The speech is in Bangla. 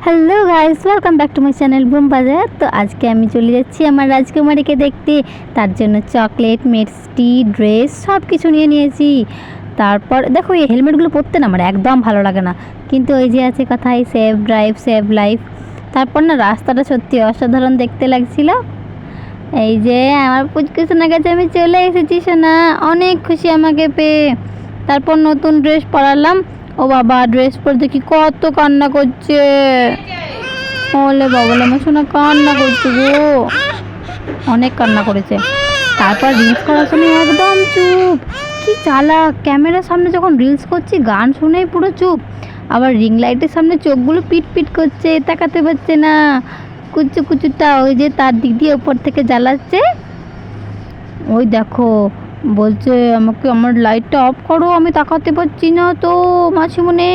Hello guys, welcome back to my channel broom বাজার। তো আজকে আমি চলে যাচ্ছি আমার রাজকুমারীকে দেখতে। তার জন্য চকলেট, মিষ্টি, ড্রেস সব কিছু নিয়ে নিয়েছি। তারপর দেখো, এই হেলমেটগুলো পরতে না আমার একদম ভালো লাগে না, কিন্তু ওই যে আছে কথাই, সেভ ড্রাইভ সেভ লাইফ। তারপর না, রাস্তাটা সত্যি অসাধারণ দেখতে লাগছিল। এই যে আমার পুচকু সোনার কাছে আমি চলে এসেছি। সোনা অনেক খুশি আমাকে পেয়ে। তারপর নতুন ড্রেস পরালাম। ও বাবা, ড্রেস পরে দেখি কত কান্না করছে। ওলে বাবলে, আমার সোনা কান্না করছে গো, অনেক কান্না করেছে। তারপর রিলস করার সময় একদম চুপ। কি চালাক, ক্যামেরার সামনে যখন রিলস করছি গান শুনেই পুরো চুপ। আবার রিং লাইটের সামনে চোখগুলো পিট পিট করছে, তাকাতে পারছে না। কুচু কুচুটা ওই যে তার দিক দিয়ে ওপর থেকে জ্বালাচ্ছে। ওই দেখো, বলছে আমাকে আমার লাইটটা অফ করো, আমি তাকাতে পারছি না তো মাসিমনে।